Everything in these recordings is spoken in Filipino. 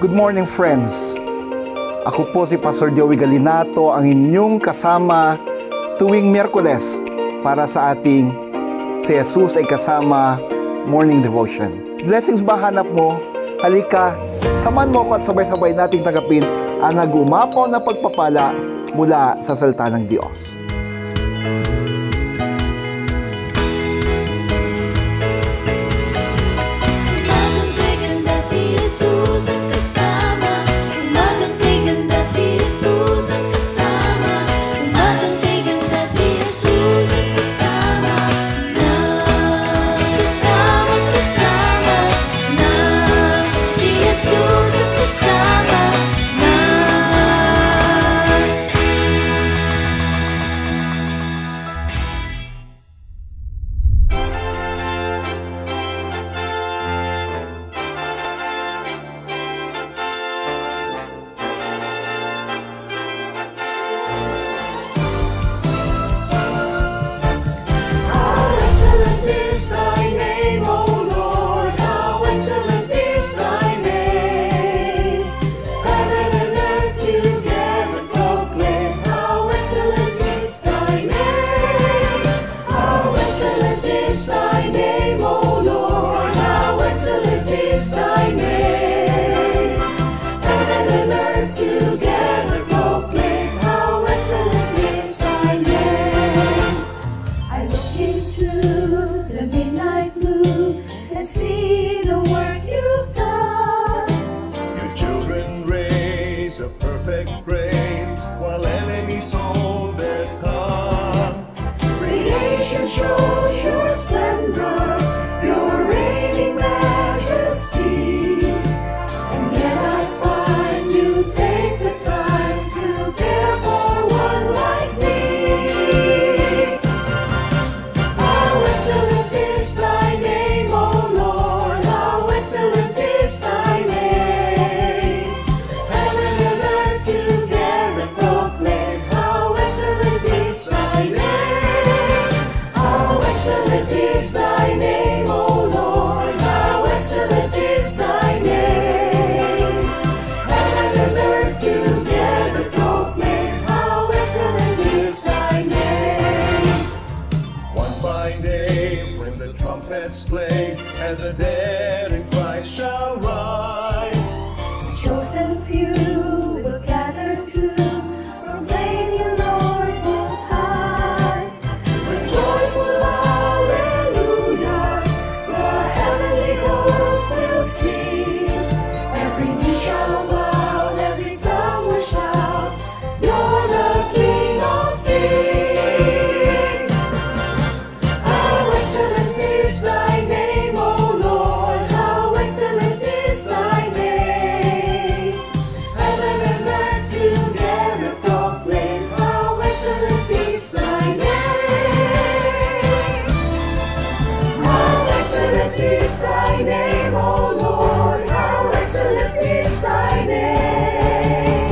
Good morning, friends. Ako po si Pastor Joey Galinato, ang inyong kasama tuwing Miyerkules para sa ating Si Jesus ay Kasama Morning Devotion. Blessings ba hanap mo? Halika, samahan mo ako at sabay-sabay nating tanggapin ang nag-umapaw na pagpapala mula sa salita ng Diyos. And the dead in Christ shall rise. The chosen few will gather to proclaim you, Lord Most High. With joyful hallelujahs, the heavenly hosts will sing. Every knee shall bow, every tongue will shout, You're the King of Kings. How excellent is Thy name, Thy name, O Lord, how excellent is Thy name.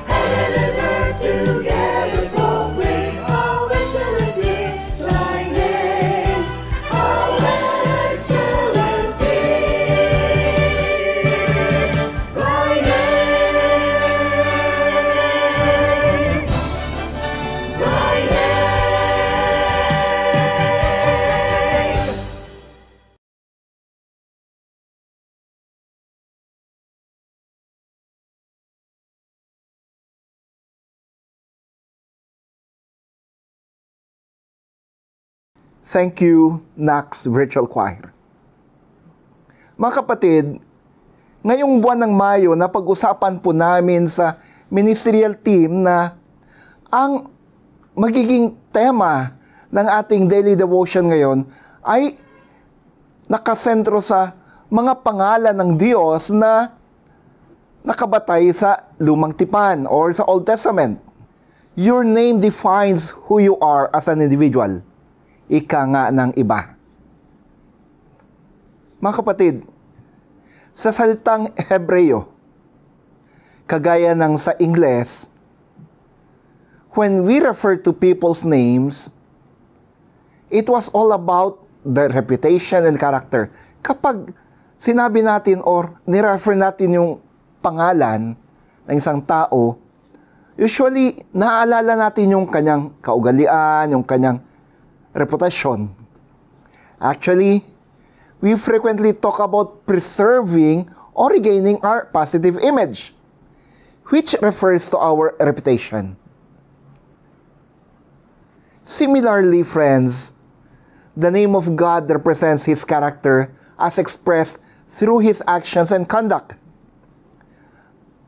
Heaven and earth together proclaim, how excellent is Thy name. How excellent is Thy name. Thy name. Thank you, Nax Virtual Choir. Mga kapatid, ngayong buwan ng Mayo, napag-usapan po namin sa ministerial team na ang magiging tema ng ating daily devotion ngayon ay nakasentro sa mga pangalan ng Diyos na nakabatay sa Lumang Tipan or sa Old Testament. Your name defines who you are as an individual. Ika nga ng iba. Mga kapatid, sa salitang Hebreo, kagaya ng sa Ingles, when we refer to people's names, it was all about their reputation and character. Kapag sinabi natin or nirefer natin yung pangalan ng isang tao, usually, naaalala natin yung kanyang kaugalian, yung kanyang reputasyon. Actually, we frequently talk about preserving or regaining our positive image, which refers to our reputation. Similarly, friends, the name of God represents His character as expressed through His actions and conduct.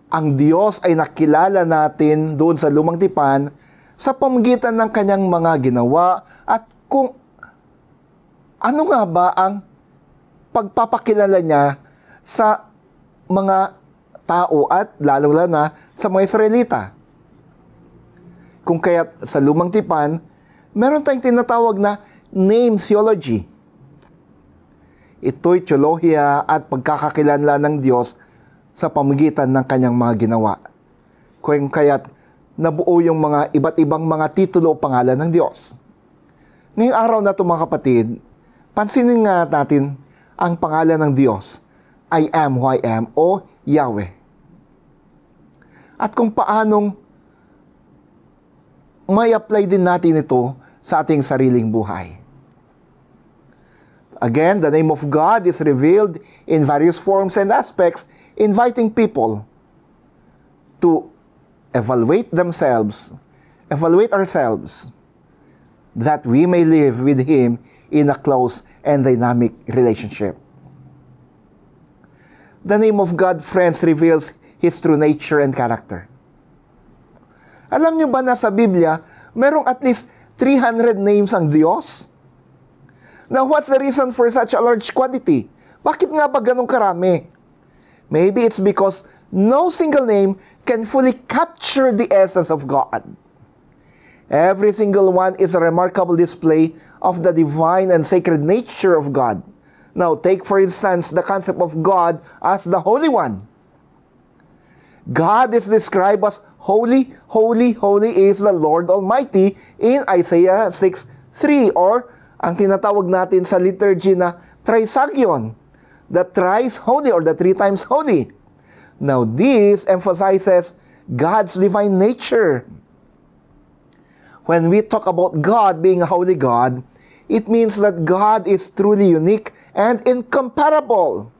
Ang Diyos ay nakilala natin doon sa Lumang Tipan sa pamamagitan ng kanyang mga ginawa at kung ano nga ba ang pagpapakilala niya sa mga tao at lalong-lalo na sa mga Israelita. Kung kaya sa Lumang Tipan, meron tayong tinatawag na name theology. Ito'y teolohiya at pagkakakilanlan ng Diyos sa pamamagitan ng kanyang mga ginawa. Kung kaya't nabuo yung mga iba't ibang mga titulo o pangalan ng Diyos. Ngayong araw na ito, mga kapatid, pansinin nga natin ang pangalan ng Diyos, I am who I am o Yahweh. At kung paanong may apply din natin ito sa ating sariling buhay. Again, the name of God is revealed in various forms and aspects, inviting people to evaluate ourselves, that we may live with Him in a close and dynamic relationship. The name of God, friends, reveals His true nature and character. Alam niyo ba na sa Biblia, merong at least 300 names ang Diyos? Now, what's the reason for such a large quantity? Bakit nga ba ganun karami? Maybe it's because no single name can fully capture the essence of God. Every single one is a remarkable display of the divine and sacred nature of God. Now, take for instance the concept of God as the Holy One. God is described as holy, holy, holy is the Lord Almighty in Isaiah 6:3, or ang tinatawag natin sa liturgy na Trisagion, the thrice holy or the 3 times holy. Now, this emphasizes God's divine nature. When we talk about God being a holy God, it means that God is truly unique and incomparable.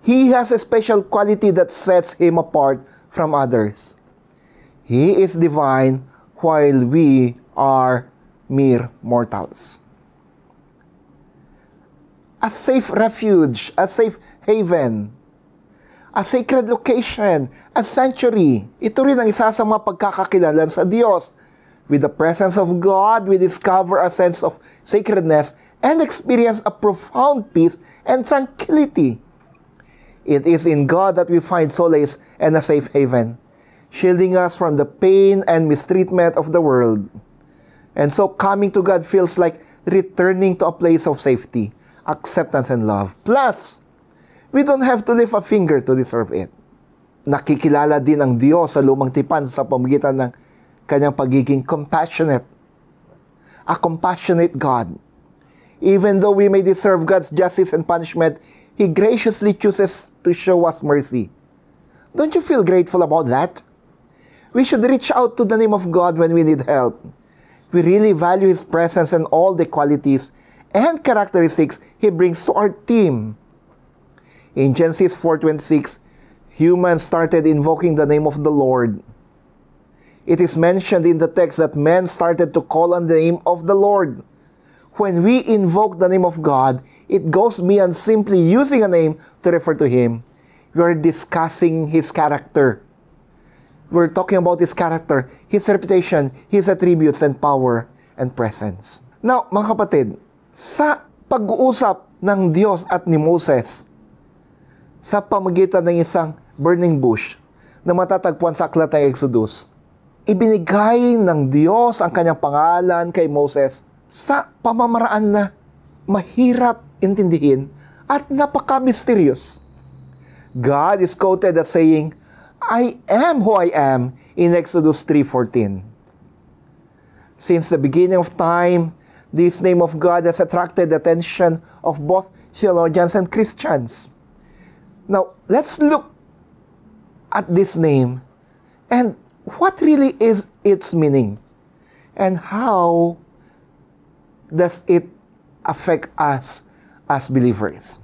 He has a special quality that sets Him apart from others. He is divine while we are mere mortals. A safe refuge, a safe haven, a sacred location, a sanctuary. Ito rin ang isa sa mga pagkakakilanlan sa Diyos. With the presence of God, we discover a sense of sacredness and experience a profound peace and tranquility. It is in God that we find solace and a safe haven, shielding us from the pain and mistreatment of the world. And so coming to God feels like returning to a place of safety, acceptance, and love. Plus, we don't have to lift a finger to deserve it. Nakikilala din ang Diyos sa Lumang Tipan sa pamamagitan ng kanyang pagiging compassionate. A compassionate God. Even though we may deserve God's justice and punishment, He graciously chooses to show us mercy. Don't you feel grateful about that? We should reach out to the name of God when we need help. We really value His presence and all the qualities and characteristics He brings to our team. In Genesis 4:26, humans started invoking the name of the Lord. It is mentioned in the text that men started to call on the name of the Lord. When we invoke the name of God, it goes beyond simply using a name to refer to Him. We are discussing His character. We're talking about His character, His reputation, His attributes, and power and presence. Now, mga kapatid, sa pag-uusap ng Diyos at ni Moses sa pamamagitan ng isang burning bush na matatagpuan sa aklat ng Exodus, ibinigay ng Diyos ang kanyang pangalan kay Moses sa pamamaraan na mahirap intindihin at napaka-mysterious. God is quoted as saying, I am who I am in Exodus 3:14. Since the beginning of time, this name of God has attracted the attention of both theologians and Christians. Now, let's look at this name and what really is its meaning and how does it affect us as believers.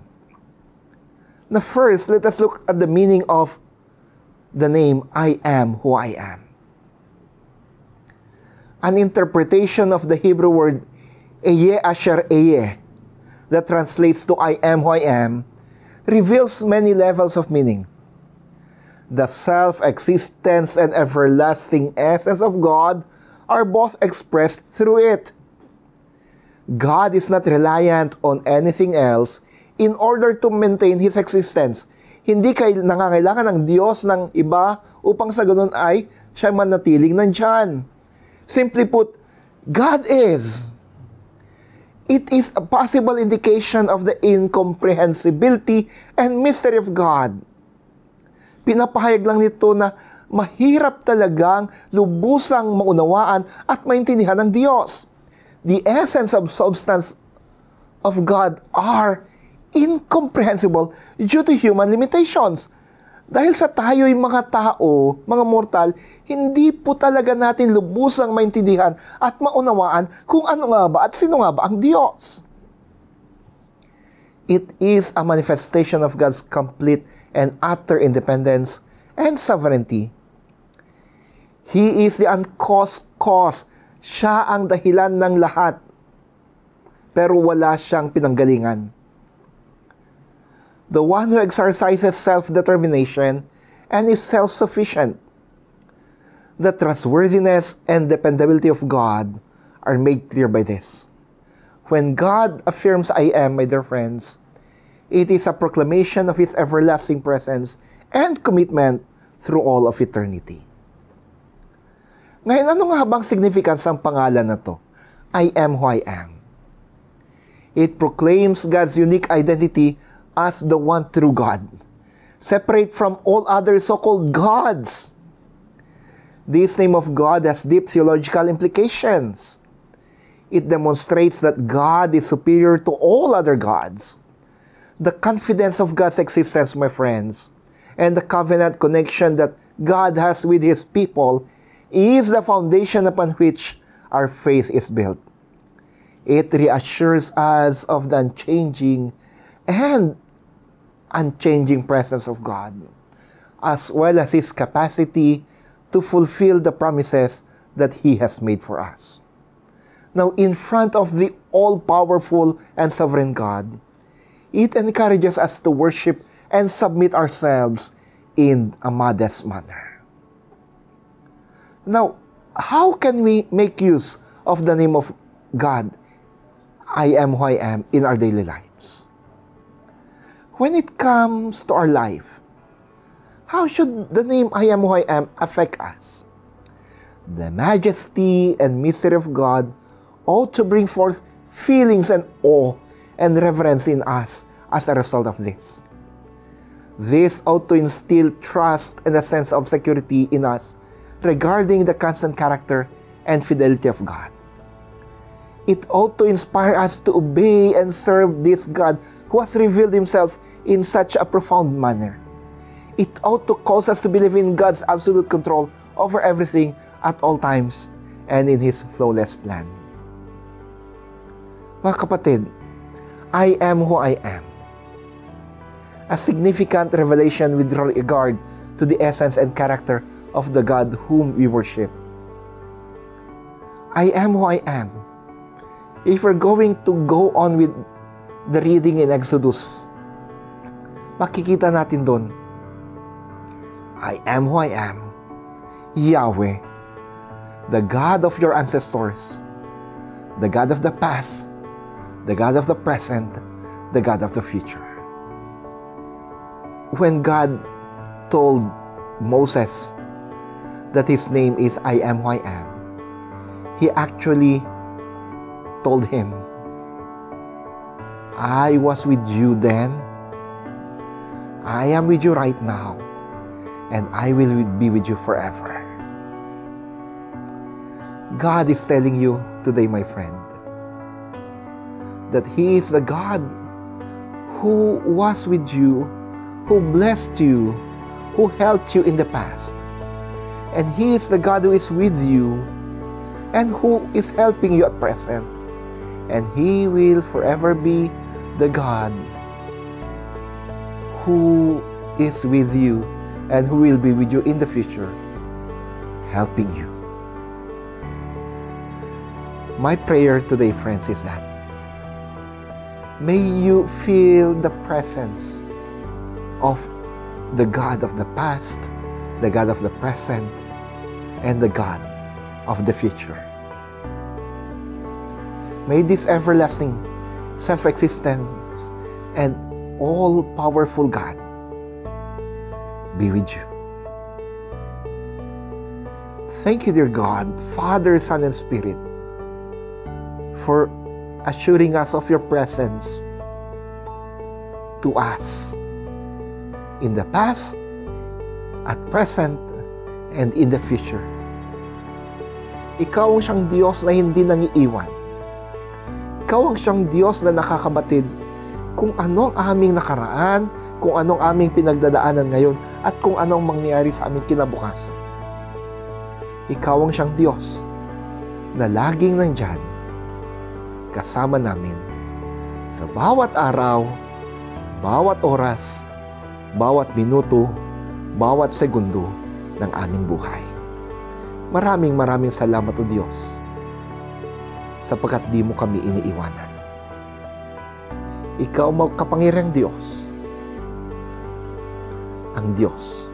Now first, let us look at the meaning of the name I am who I am. An interpretation of the Hebrew word Eye Asher Eye that translates to I am who I am reveals many levels of meaning. The self-existence and everlasting essence of God are both expressed through it. God is not reliant on anything else in order to maintain His existence. Hindi nangangailangan ng Diyos ng iba upang sa ganun ay siya manatiling nandyan. Simply put, God is. It is a possible indication of the incomprehensibility and mystery of God. Pinapahayag lang nito na mahirap talagang lubusang maunawaan at maintindihan ng Diyos. The essence of substance of God are incomprehensible due to human limitations. Dahil sa tayo'y mga tao, mga mortal, hindi po talaga natin lubusang maintindihan at maunawaan kung ano nga ba at sino nga ba ang Diyos. It is a manifestation of God's complete and utter independence and sovereignty. He is the uncaused cause. Siya ang dahilan ng lahat. Pero wala siyang pinanggalingan. The one who exercises self-determination and is self-sufficient. The trustworthiness and dependability of God are made clear by this. When God affirms I am, my dear friends, it is a proclamation of His everlasting presence and commitment through all of eternity. Ngayon, ano nga bang significance ng pangalan na to? I am who I am. It proclaims God's unique identity as the one true God, separate from all other so-called gods. This name of God has deep theological implications. It demonstrates that God is superior to all other gods. The confidence of God's existence, my friends, and the covenant connection that God has with His people is the foundation upon which our faith is built. It reassures us of the unchanging presence of God, as well as His capacity to fulfill the promises that He has made for us. Now, in front of the all-powerful and sovereign God, it encourages us to worship and submit ourselves in a modest manner. Now, how can we make use of the name of God, I am who I am, in our daily lives? When it comes to our life, how should the name I am who I am affect us? The majesty and mystery of God ought to bring forth feelings and awe and reverence in us as a result of this. This ought to instill trust and a sense of security in us regarding the constant character and fidelity of God. It ought to inspire us to obey and serve this God who has revealed Himself in such a profound manner. It ought to cause us to believe in God's absolute control over everything at all times and in His flawless plan. Mga kapatid, I am who I am. A significant revelation with regard to the essence and character of the God whom we worship. I am who I am. If we're going to go on with the reading in Exodus, makikita natin doon, I am who I am, Yahweh, the God of your ancestors, the God of the past, the God of the present, the God of the future. When God told Moses that his name is I am who I am, He actually told him, I was with you then, I am with you right now, and I will be with you forever. God is telling you today, my friend, that He is the God who was with you, who blessed you, who helped you in the past. And He is the God who is with you and who is helping you at present. And He will forever be the God who is with you and who will be with you in the future, helping you. My prayer today, friends, is that may you feel the presence of the God of the past, the God of the present, and the God of the future. May this everlasting, self-existence, and all-powerful God be with you. Thank you, dear God, Father, Son, and Spirit, for assuring us of your presence to us in the past, at present, and in the future. Ikaw ang siyang Diyos na hindi nangiiwan. Ikaw ang siyang Diyos na nakakabatid kung anong aming nakaraan, kung anong aming pinagdadaanan ngayon, at kung anong mangyayari sa aming kinabukasan. Ikaw ang siyang Diyos na laging nandyan, kasama namin sa bawat araw, bawat oras, bawat minuto, bawat segundo ng aming buhay. Maraming salamat, O Diyos, sapagkat di mo kami iniiwanan. Ikaw ang kapangyarihang Diyos, ang Diyos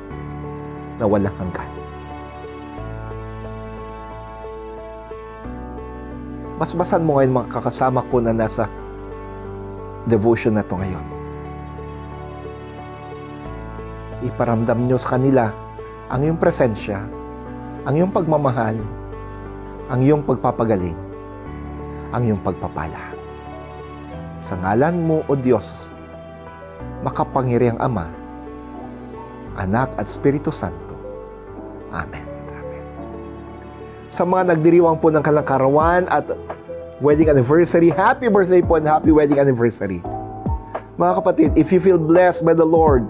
na walang hanggan. Basbasan mo ngayon mga kakasama ko na nasa devotion na ito ngayon. Iparamdam nyo sa kanila ang iyong presensya, ang iyong pagmamahal, ang iyong pagpapagaling, ang iyong pagpapala. Sa ngalan mo, O Diyos, makapangyarihang Ama, Anak at Espiritu Santo. Amen. Amen. Sa mga nagdiriwang po ng kanilang karawan at wedding anniversary, happy birthday po and happy wedding anniversary. Mga kapatid, if you feel blessed by the Lord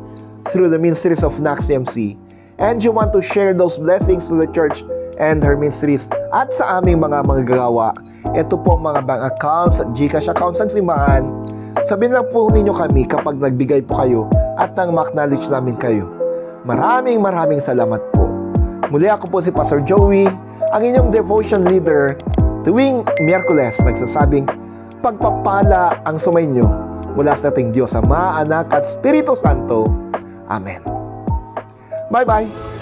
through the ministries of NACS CMC, and you want to share those blessings to the church and her ministries at sa aming mga manggagawa, ito po mga bank accounts at GCash accounts ng simbahan. Sabihin lang po ninyo kami kapag nagbigay po kayo at nang ma-acknowledge namin kayo. Maraming salamat po. Muli ako po si Pastor Joey, ang inyong devotion leader, tuwing Miyerkules nagsasabing pagpapala ang sumainyo mula sa ating Diyos Ama, Anak at Espiritu Santo. Amen. Bye-bye.